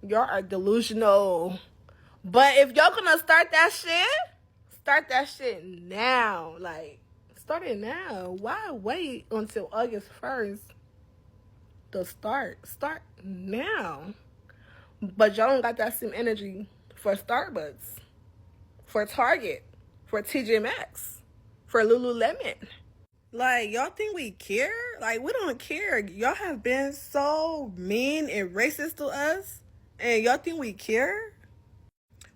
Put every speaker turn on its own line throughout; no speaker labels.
Y'all are delusional. But if y'all gonna start that shit now. Like, start it now. Why wait until August 1st to start? Start now. But y'all don't got that same energy for Starbucks, for Target, for TJ Maxx, for Lululemon. Like, y'all think we care? Like, we don't care. Y'all have been so mean and racist to us, and y'all think we care?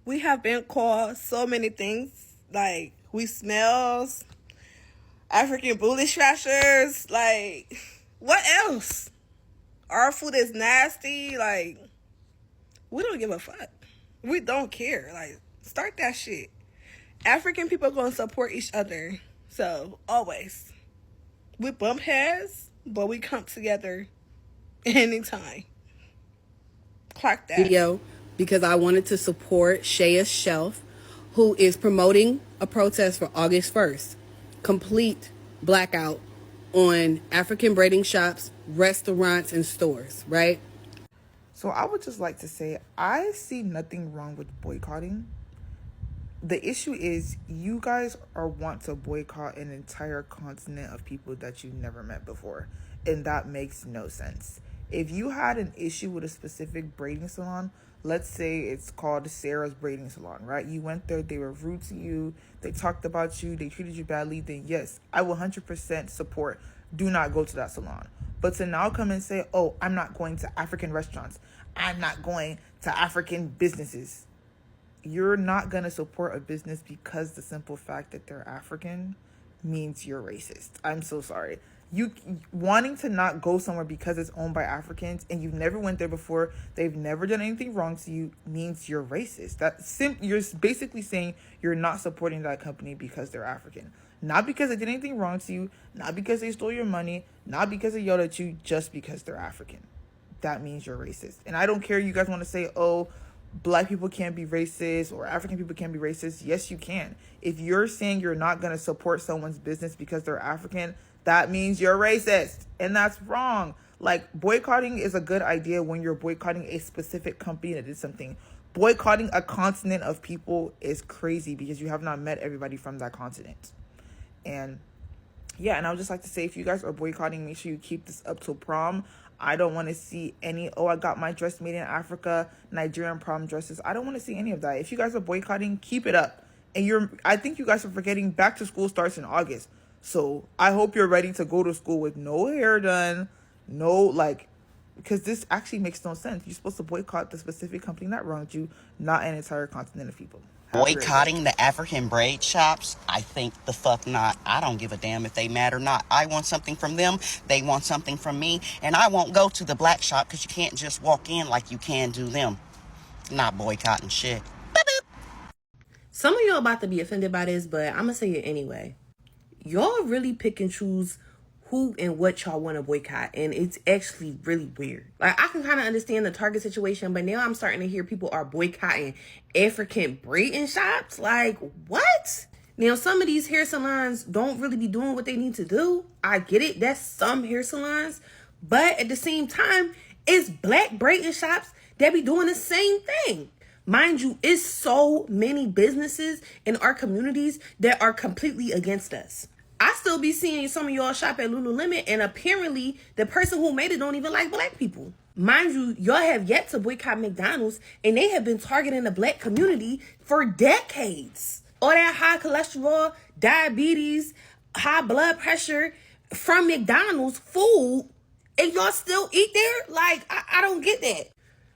We have been called so many things. Like, we smells, African booty scratchers. Like, what else? Our food is nasty. Like, we don't give a fuck. We don't care. Like, start that shit. African people are gonna support each other. So, always. We bump heads, but we come together anytime. Clock that.
Video because I wanted to support Shaya Shelf, who is promoting a protest for August 1st. Complete blackout on African braiding shops, restaurants, and stores, right?
So I would just like to say, I see nothing wrong with boycotting. The issue is you guys want to boycott an entire continent of people that you've never met before. And that makes no sense. If you had an issue with a specific braiding salon, let's say it's called Sarah's Braiding Salon, right? You went there, they were rude to you, they talked about you, they treated you badly, then yes, I will 100% support, do not go to that salon. But to now come and say, oh, I'm not going to African restaurants, I'm not going to African businesses. You're not going to support a business because the simple fact that they're African means you're racist. I'm so sorry. You wanting to not go somewhere because it's owned by Africans and you've never went there before, they've never done anything wrong to you, means you're racist. You're basically saying you're not supporting that company because they're African. Not because they did anything wrong to you, not because they stole your money, not because they yelled at you, just because they're African. That means you're racist. And I don't care, you guys want to say, oh, Black people can't be racist or African people can't be racist. Yes, you can. If you're saying you're not going to support someone's business because they're African, that means you're racist. And that's wrong. Like, boycotting is a good idea when you're boycotting a specific company that did something. Boycotting a continent of people is crazy because you have not met everybody from that continent. And yeah, and I would just like to say, if you guys are boycotting, make sure you keep this up till prom. I don't want to see any, oh, I got my dress made in Africa, Nigerian prom dresses. I don't want to see any of that. If you guys are boycotting, keep it up. And I think you guys are forgetting back to school starts in August. So I hope you're ready to go to school with no hair done, because this actually makes no sense. You're supposed to boycott the specific company that wronged you, not an entire continent of people.
Boycotting the African braid shops? I think the fuck not. I don't give a damn if they mad or not. I want something from them, they want something from me, and I won't go to the black shop because you can't just walk in like you can do them. Not boycotting shit.
Some of y'all about to be offended by this, but I'm gonna say it anyway. Y'all really pick and choose who and what y'all want to boycott, and it's actually really weird. Like, I can kind of understand the Target situation, but now I'm starting to hear people are boycotting African braiding shops. Like, what? Now, some of these hair salons don't really be doing what they need to do. I get it. That's some hair salons. But at the same time, it's black braiding shops that be doing the same thing. Mind you, it's so many businesses in our communities that are completely against us. I still be seeing some of y'all shop at Lululemon, and apparently the person who made it don't even like black people. Mind you, y'all have yet to boycott McDonald's, and they have been targeting the black community for decades. All that high cholesterol, diabetes, high blood pressure from McDonald's food, and y'all still eat there? Like, I don't get that.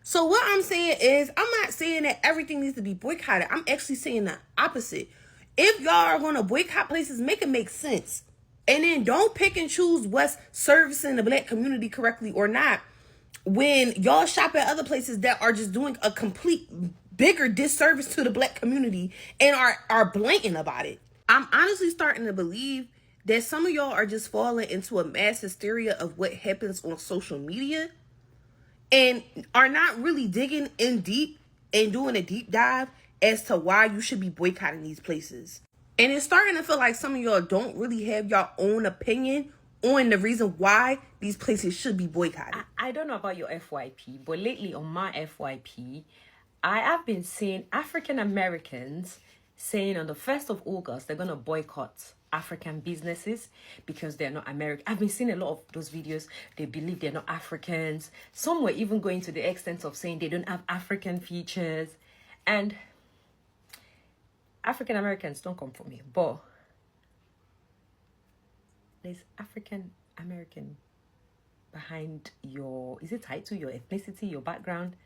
So what I'm saying is, I'm not saying that everything needs to be boycotted. I'm actually saying the opposite. If y'all are going to boycott places, make it make sense. And then don't pick and choose what's servicing the black community correctly or not when y'all shop at other places that are just doing a complete bigger disservice to the black community and are blatant about it. I'm honestly starting to believe that some of y'all are just falling into a mass hysteria of what happens on social media and are not really digging in deep and doing a deep dive as to why you should be boycotting these places. And it's starting to feel like some of y'all don't really have your own opinion on the reason why these places should be boycotted.
I don't know about your FYP, but lately on my FYP, I have been seeing African Americans saying on the 1st of August they're going to boycott African businesses because they're not American. I've been seeing a lot of those videos. They believe they're not Africans. Some were even going to the extent of saying they don't have African features. And African Americans, don't come for me, but there's African American behind your, is it tied to your ethnicity, your background,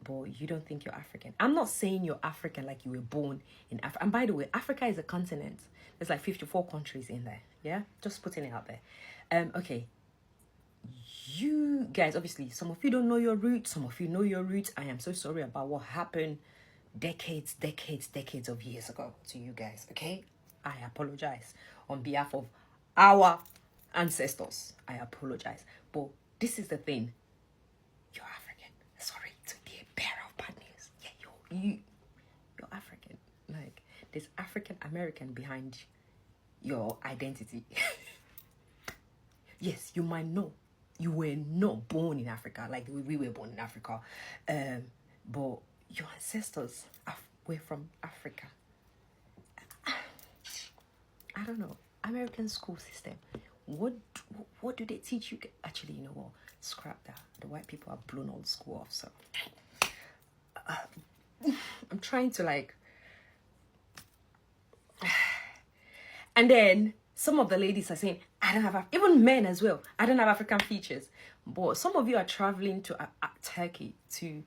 but you don't think you're African. I'm not saying you're African like you were born in Africa. And by the way, Africa is a continent. There's like 54 countries in there. Yeah, just putting it out there. Okay, you guys, obviously some of you don't know your roots, some of you know your roots. I am so sorry about what happened decades of years ago to you guys. Okay, I apologize on behalf of our ancestors. I apologize, but this is the thing, you're African. Sorry to be a bearer of bad news. Yeah, you're African. Like, there's African American behind your identity. Yes, you might know you were not born in Africa like we were born in Africa, but your ancestors were from Africa. I don't know. American school system. What do they teach you? Actually, you know what? Scrap that. The white people have blown all the school off. So I'm trying to like. And then some of the ladies are saying, I don't have, even men as well, I don't have African features. But some of you are traveling to Turkey to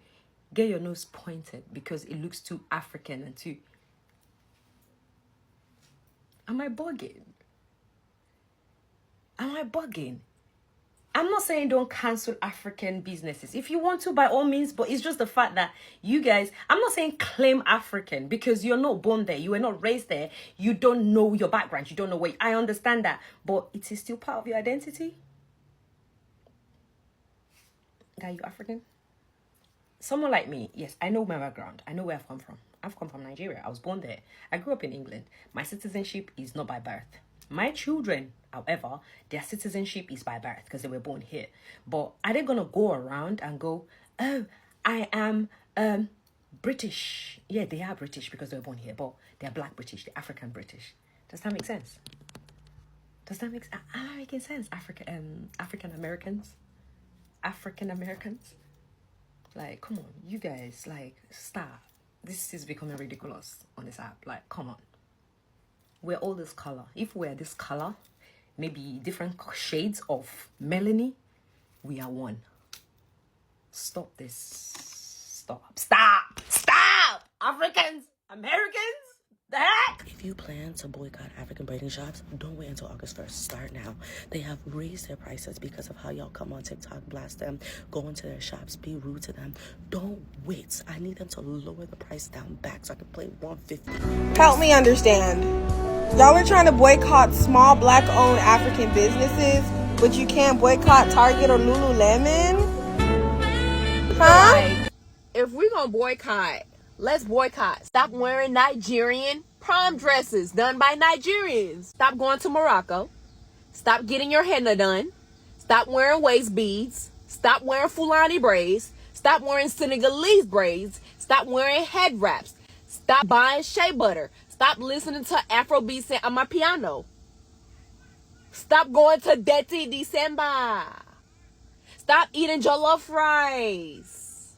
get your nose pointed because it looks too African and too. Am I bugging? Am I bugging? I'm not saying don't cancel African businesses. If you want to, by all means, but it's just the fact that you guys, I'm not saying claim African because you're not born there. You were not raised there. You don't know your background. You don't know where. I understand that, but it is still part of your identity. Are you African? Someone like me, yes, I know my background. I know where I've come from. I've come from Nigeria. I was born there. I grew up in England. My citizenship is not by birth. My children, however, their citizenship is by birth because they were born here. But are they going to go around and go, oh, I am British? Yeah, they are British because they were born here, but they're Black British, they're African British. Does that make sense? Does that make sense? Am I making sense? African Americans? African Americans? Like, come on, you guys, like, stop. This is becoming ridiculous on this app. Like, come on. We're all this color. If we're this color, maybe different shades of melanin, we are one. Stop this. Stop. Africans, Americans, the heck?
If you plan to boycott African braiding shops, don't wait until August 1st. Start now. They have raised their prices because of how y'all come on TikTok, blast them, go into their shops, be rude to them. Don't wait. I need them to lower the price down back so I can play $150.
Help me understand. Y'all are trying to boycott small Black-owned African businesses, but you can't boycott Target or Lululemon? Huh?
Like, if we're gonna boycott, let's boycott. Stop wearing Nigerian prom dresses done by Nigerians. Stop going to Morocco. Stop getting your henna done. Stop wearing waist beads. Stop wearing Fulani braids. Stop wearing Senegalese braids. Stop wearing head wraps. Stop buying shea butter. Stop listening to Afrobeats on my piano. Stop going to Dirty December. Stop eating jollof rice.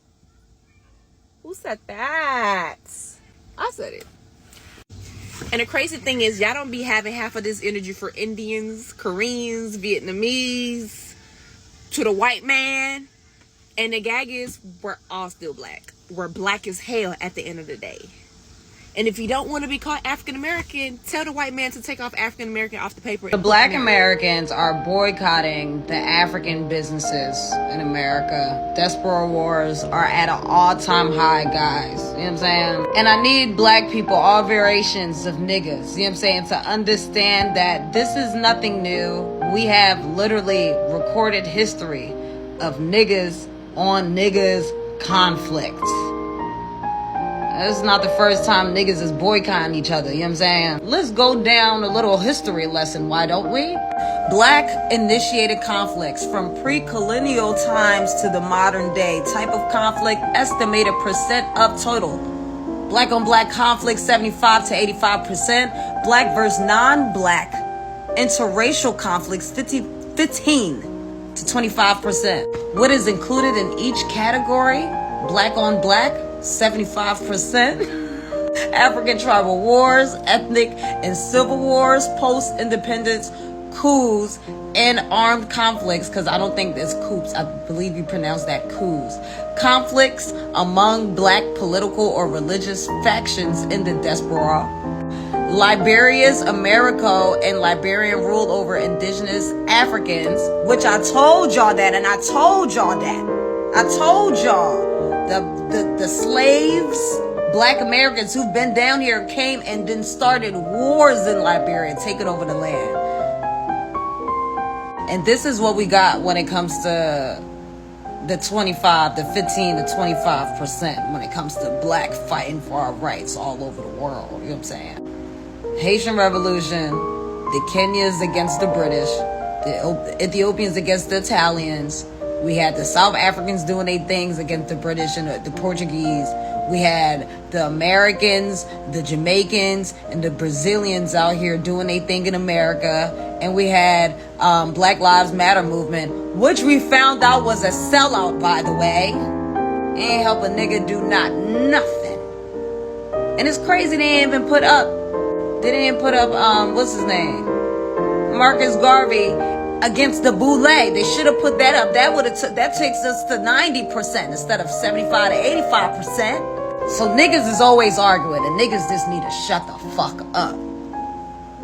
Who said that? I said it. And the crazy thing is, y'all don't be having half of this energy for Indians, Koreans, Vietnamese, to the white man. And the gag is, we're all still black. We're black as hell at the end of the day. And if you don't want to be called African American, tell the white man to take off African American off the paper.
The Black Americans are boycotting the African businesses in America. Diaspora wars are at an all-time high, guys. You know what I'm saying? And I need black people, all variations of niggas, you know what I'm saying, to understand that this is nothing new. We have literally recorded history of niggas on niggas conflict. It's not the first time niggas is boycotting each other, you know what I'm saying? Let's go down a little history lesson, why don't we? Black initiated conflicts from pre-colonial times to the modern day. Type of conflict, estimated percent of total. Black on black conflict, 75 to 85%. Black versus non-black interracial conflicts, 15 to 25%. What is included in each category? Black on black, 75%. African tribal wars, ethnic and civil wars, post-independence, coups, and armed conflicts, because I don't think there's coups. I believe you pronounce that coups. Conflicts among black political or religious factions in the diaspora. Liberia's Americo and Liberian ruled over indigenous Africans, which I told y'all that, and I told y'all the slaves, black Americans who've been down here came and then started wars in Liberia, taking over the land. And this is what we got when it comes to the 25, the 15 to 25% when it comes to black fighting for our rights all over the world. You know what I'm saying? Haitian Revolution, the Kenyans against the British, the Ethiopians against the Italians. We had the South Africans doing their things against the British and the Portuguese. We had the Americans, the Jamaicans, and the Brazilians out here doing their thing in America. And we had Black Lives Matter movement, which we found out was a sellout, by the way. Ain't help a nigga do nothing. And it's crazy they ain't even put up. They didn't put up, what's his name? Marcus Garvey against the Boule. They should have put that up. That takes us to 90% instead of 75 to 85%. So niggas is always arguing, and niggas just need to shut the fuck up.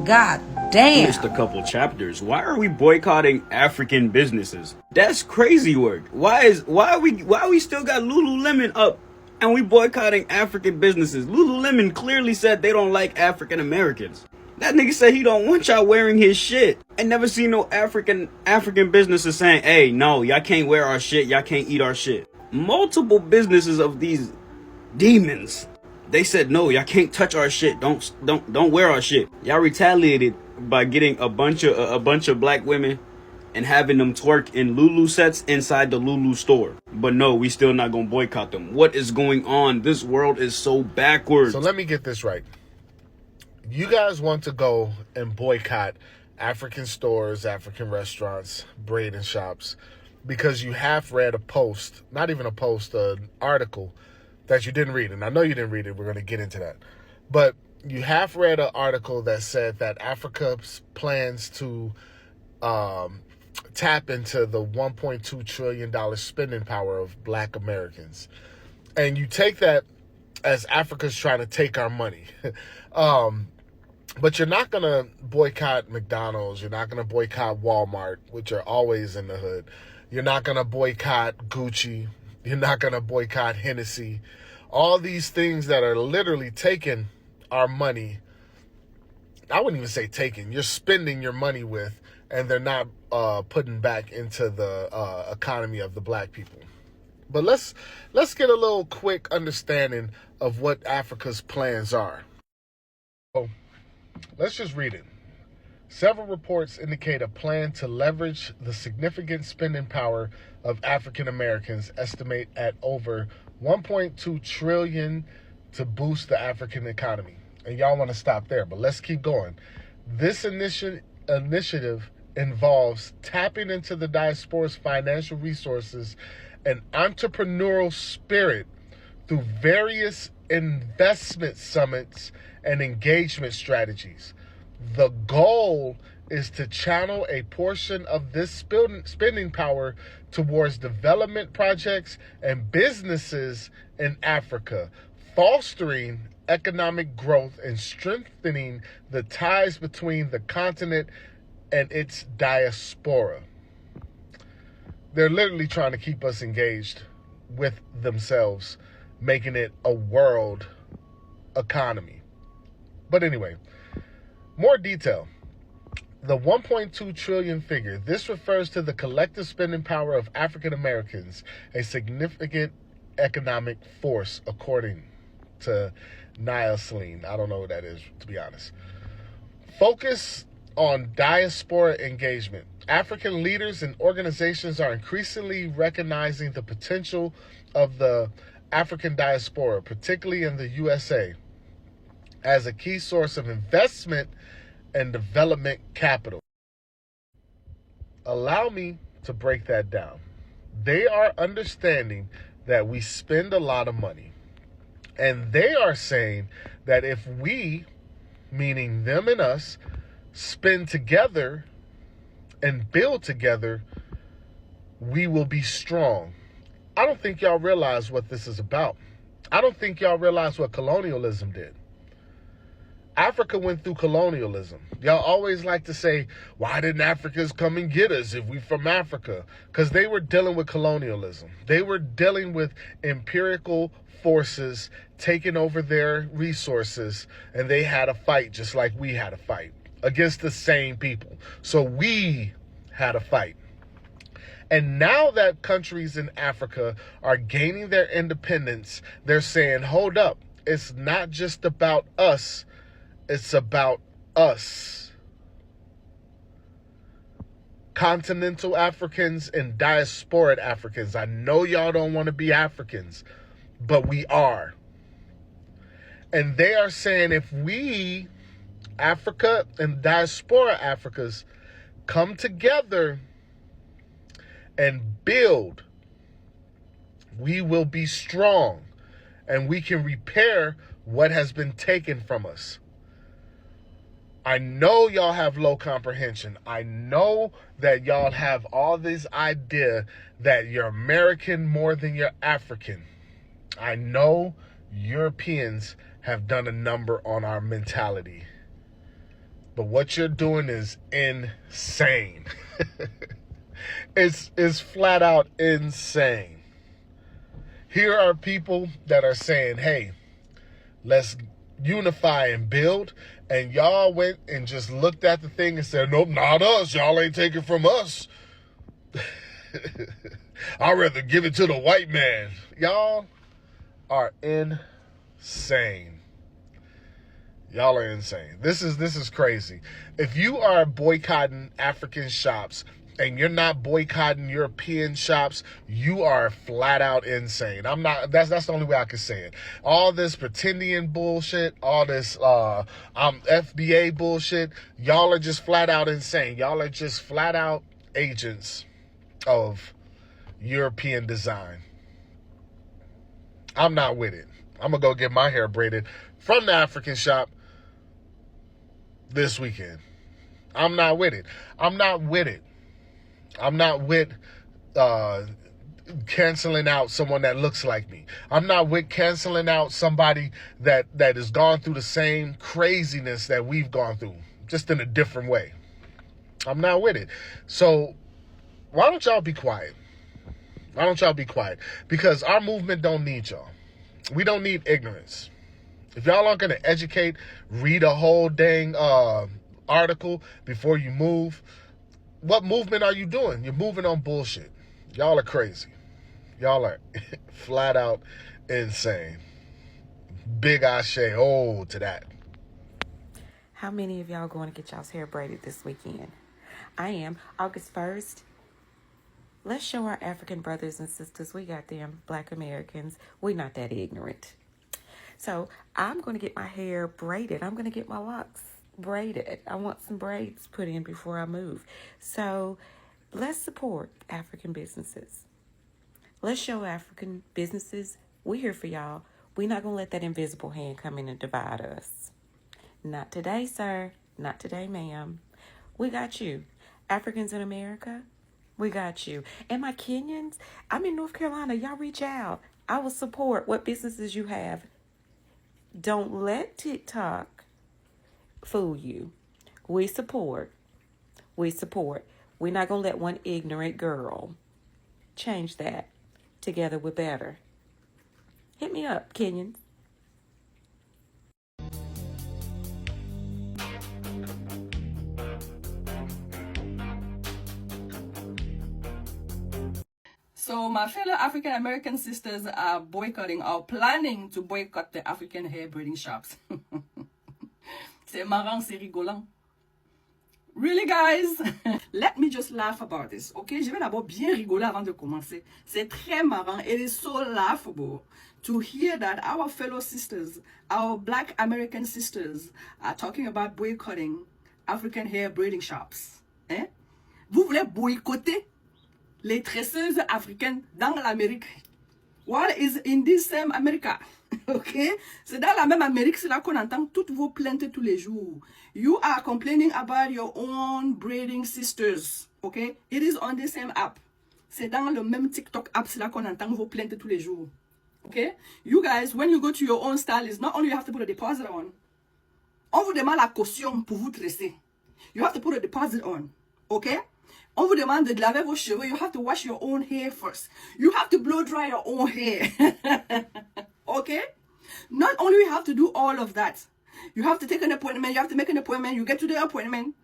God damn.
Missed a couple chapters. Why are we boycotting African businesses? That's crazy work. Why we still got Lululemon up and we boycotting African businesses? Lululemon clearly said they don't like African Americans. That nigga said he don't want y'all wearing his shit. I never seen no African businesses saying, hey, no, y'all can't wear our shit, y'all can't eat our shit. Multiple businesses of these demons, they said, no, y'all can't touch our shit, don't wear our shit. Y'all retaliated by getting a bunch of black women and having them twerk in Lulu sets inside the Lulu store. But no, we still not gonna boycott them. What is going on? This world is so backwards.
So let me get this right. You guys want to go and boycott African stores, African restaurants, braiding shops, because you have read a post, not even a post, an article that you didn't read. And I know you didn't read it. We're going to get into that. But you have read an article that said that Africa's plans to tap into the $1.2 trillion spending power of black Americans. And you take that as Africa's trying to take our money. But you're not going to boycott McDonald's. You're not going to boycott Walmart, which are always in the hood. You're not going to boycott Gucci. You're not going to boycott Hennessy. All these things that are literally taking our money. I wouldn't even say taking. You're spending your money with, and they're not putting back into the economy of the black people. But let's get a little quick understanding of what Africa's plans are. So, let's just read it. Several reports indicate a plan to leverage the significant spending power of African Americans, estimate at over $1.2 trillion to boost the African economy. And y'all want to stop there, but let's keep going. This initiative involves tapping into the diaspora's financial resources and entrepreneurial spirit through various investment summits and engagement strategies. The goal is to channel a portion of this spending power towards development projects and businesses in Africa, fostering economic growth and strengthening the ties between the continent and its diaspora. They're literally trying to keep us engaged with themselves, making it a world economy. But anyway, more detail. The 1.2 trillion figure, this refers to the collective spending power of African Americans, a significant economic force, according to niacin. I don't know what that is, to be honest. Focus on diaspora engagement. African leaders and organizations are increasingly recognizing the potential of the African diaspora, particularly in the USA, as a key source of investment and development capital. Allow me to break that down. They are understanding that we spend a lot of money, and they are saying that if we, meaning them and us, spend together and build together, we will be strong. I don't think y'all realize what this is about. I don't think y'all realize what colonialism did. Africa went through colonialism. Y'all always like to say, why didn't Africans come and get us if we from Africa? Because they were dealing with colonialism. They were dealing with empirical forces taking over their resources, and they had a fight just like we had a fight against the same people. So we had a fight. And now that countries in Africa are gaining their independence, they're saying, hold up, it's not just about us, it's about us. Continental Africans and diasporic Africans. I know y'all don't want to be Africans, but we are. And they are saying if we, Africa and diaspora Africas, come together and build, we will be strong and we can repair what has been taken from us. I know y'all have low comprehension. I know that y'all have all this idea that you're American more than you're African. I know Europeans have done a number on our mentality. But what you're doing is insane. It's flat out insane. Here are people that are saying, hey, let's unify and build. And y'all went and just looked at the thing and said, nope, not us. Y'all ain't taking from us. I'd rather give it to the white man. Y'all are insane. Y'all are insane. This is crazy. If you are boycotting African shops and you're not boycotting European shops, you are flat out insane. I'm not, that's the only way I can say it. All this pretending bullshit, all this FBA bullshit, y'all are just flat out insane. Y'all are just flat out agents of European design. I'm not with it. I'm gonna go get my hair braided from the African shop this weekend. I'm not with it. I'm not with it. I'm not with canceling out someone that looks like me. I'm not with canceling out somebody that has gone through the same craziness that we've gone through, just in a different way. I'm not with it. So why don't y'all be quiet? Why don't y'all be quiet? Because our movement don't need y'all. We don't need ignorance. If y'all aren't going to educate, read a whole dang article before you move, what movement are you doing? You're moving on bullshit. Y'all are crazy. Y'all are flat out insane. Big ashe, to that.
How many of y'all going to get y'all's hair braided this weekend? I am. August 1st. Let's show our African brothers and sisters we got them, Black Americans. We're not that ignorant. So I'm going to get my hair braided. I'm going to get my locks braided. I want some braids put in before I move. So let's support African businesses. Let's show African businesses we're here for y'all. We're not going to let that invisible hand come in and divide us. Not today, sir. Not today, ma'am. We got you. Africans in America, we got you. And my Kenyans, I'm in North Carolina. Y'all reach out. I will support what businesses you have. Don't let TikTok fool you. We support. We support. We're not going to let one ignorant girl change that. Together we're better. Hit me up, Kenyans.
So my fellow African American sisters are boycotting or planning to boycott the African hair braiding shops. C'est marrant, c'est rigolant. Really, guys? Let me just laugh about this, okay? Je vais d'abord bien rigoler avant de commencer. C'est très marrant. It is so laughable to hear that our fellow sisters, our Black American sisters, are talking about boycotting African hair braiding shops. Eh? Vous voulez boycotter les tresseuses africaines dans l'Amérique? What is in this same America? Okay? C'est dans la même Amérique, c'est là qu'on entend toutes vos plaintes tous les jours. You are complaining about your own braiding sisters. Okay? It is on the same app. C'est dans le même TikTok app, c'est là qu'on entend vos plaintes tous les jours. Okay? You guys, when you go to your own stylist, not only you have to put a deposit on, on vous demande la caution pour vous tresser. You have to put a deposit on. Okay? On vous demande de laver vos cheveux. You have to wash your own hair first. You have to blow dry your own hair. Okay? Not only you have to do all of that, you have to take an appointment. You have to make an appointment. You get to the appointment.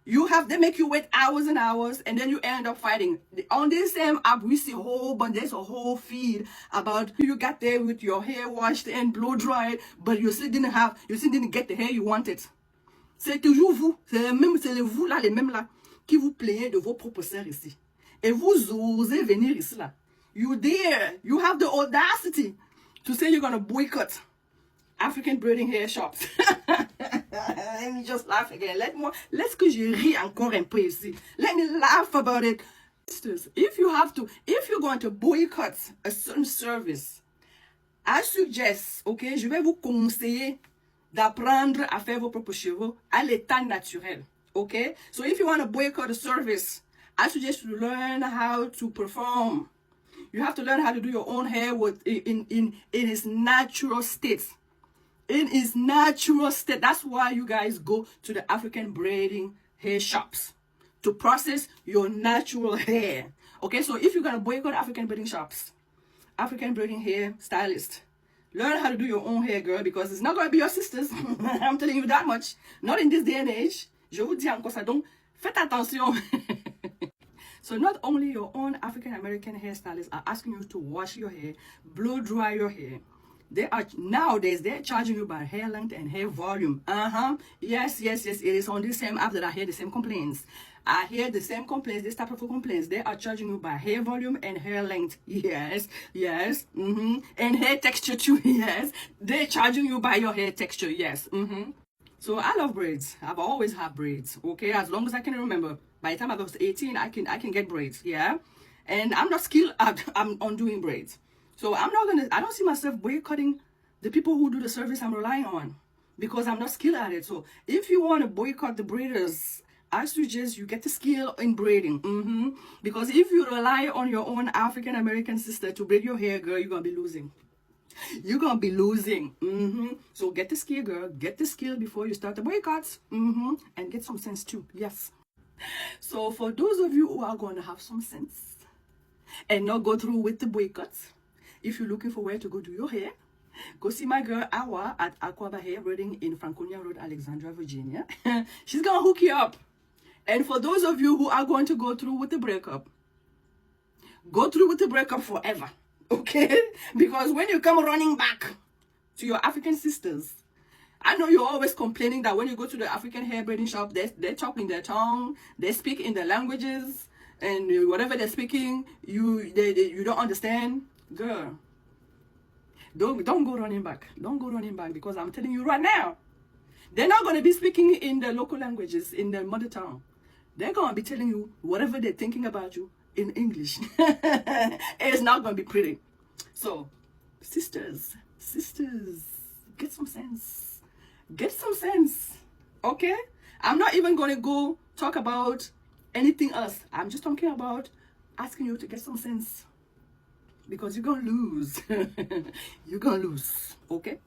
They make you wait hours and hours, and then you end up fighting. On this same app, we see there's a whole feed about you got there with your hair washed and blow dried, but you still didn't get the hair you wanted. C'est toujours vous. C'est vous là, les mêmes là, qui vous plaignez de vos propres sœurs ici. Et vous osez venir ici là. You dare. You have the audacity to say you're going to boycott African braiding hair shops. Let me just laugh again. Let's que je ris encore un peu ici. Let me laugh about it. If you're going to boycott a certain service, I suggest, okay, je vais vous conseiller d'apprendre à faire vos propres cheveux à l'état naturel. Okay? So if you want to boycott a service, I suggest you learn how to perform. You have to learn how to do your own hair in its natural state. In its natural state. That's why you guys go to the African braiding hair shops. To process your natural hair. Okay, so if you're going to boycott African braiding shops, African braiding hair stylist, learn how to do your own hair, girl, because it's not going to be your sisters. I'm telling you that much. Not in this day and age. Je vous dis encore ça, donc faites attention. So not only your own African American hairstylists are asking you to wash your hair, blow dry your hair. Nowadays they're charging you by hair length and hair volume. Yes. It is on this same app that I hear the same complaints. I hear the same complaints, this type of complaints. They are charging you by hair volume and hair length. Yes. And hair texture too. Yes. They're charging you by your hair texture. Yes. So I love braids. I've always had braids. Okay, as long as I can remember. By the time I was 18, I can get braids. Yeah, and I'm not skilled on doing braids. So I don't see myself boycotting the people who do the service I'm relying on because I'm not skilled at it. So if you want to boycott the braiders, I suggest you get the skill in braiding. Because if you rely on your own African American sister to braid your hair, girl, you're gonna be losing. You're gonna be losing. So get the skill, girl. Get the skill before you start the boycotts. And get some sense too. Yes. So for those of you who are going to have some sense and not go through with the boycotts, if you're looking for where to go do your hair, go see my girl Awa at Aquaba Hair Braiding in Franconia Road, Alexandria, Virginia. She's gonna hook you up. And for those of you who are going to go through with the breakup, go through with the breakup forever. Okay? Because when you come running back to your African sisters, I know you're always complaining that when you go to the African hair braiding shop, they talk in their tongue, they speak in their languages, and whatever they're speaking, you don't understand. Girl, don't go running back. Don't go running back, because I'm telling you right now, they're not going to be speaking in the local languages, in their mother tongue. They're going to be telling you whatever they're thinking about you in English. It's not going to be pretty. So, sisters, get some sense. Get some sense, okay? I'm not even going to go talk about anything else. I'm just talking about asking you to get some sense. Because you're going to lose. You're going to lose, okay?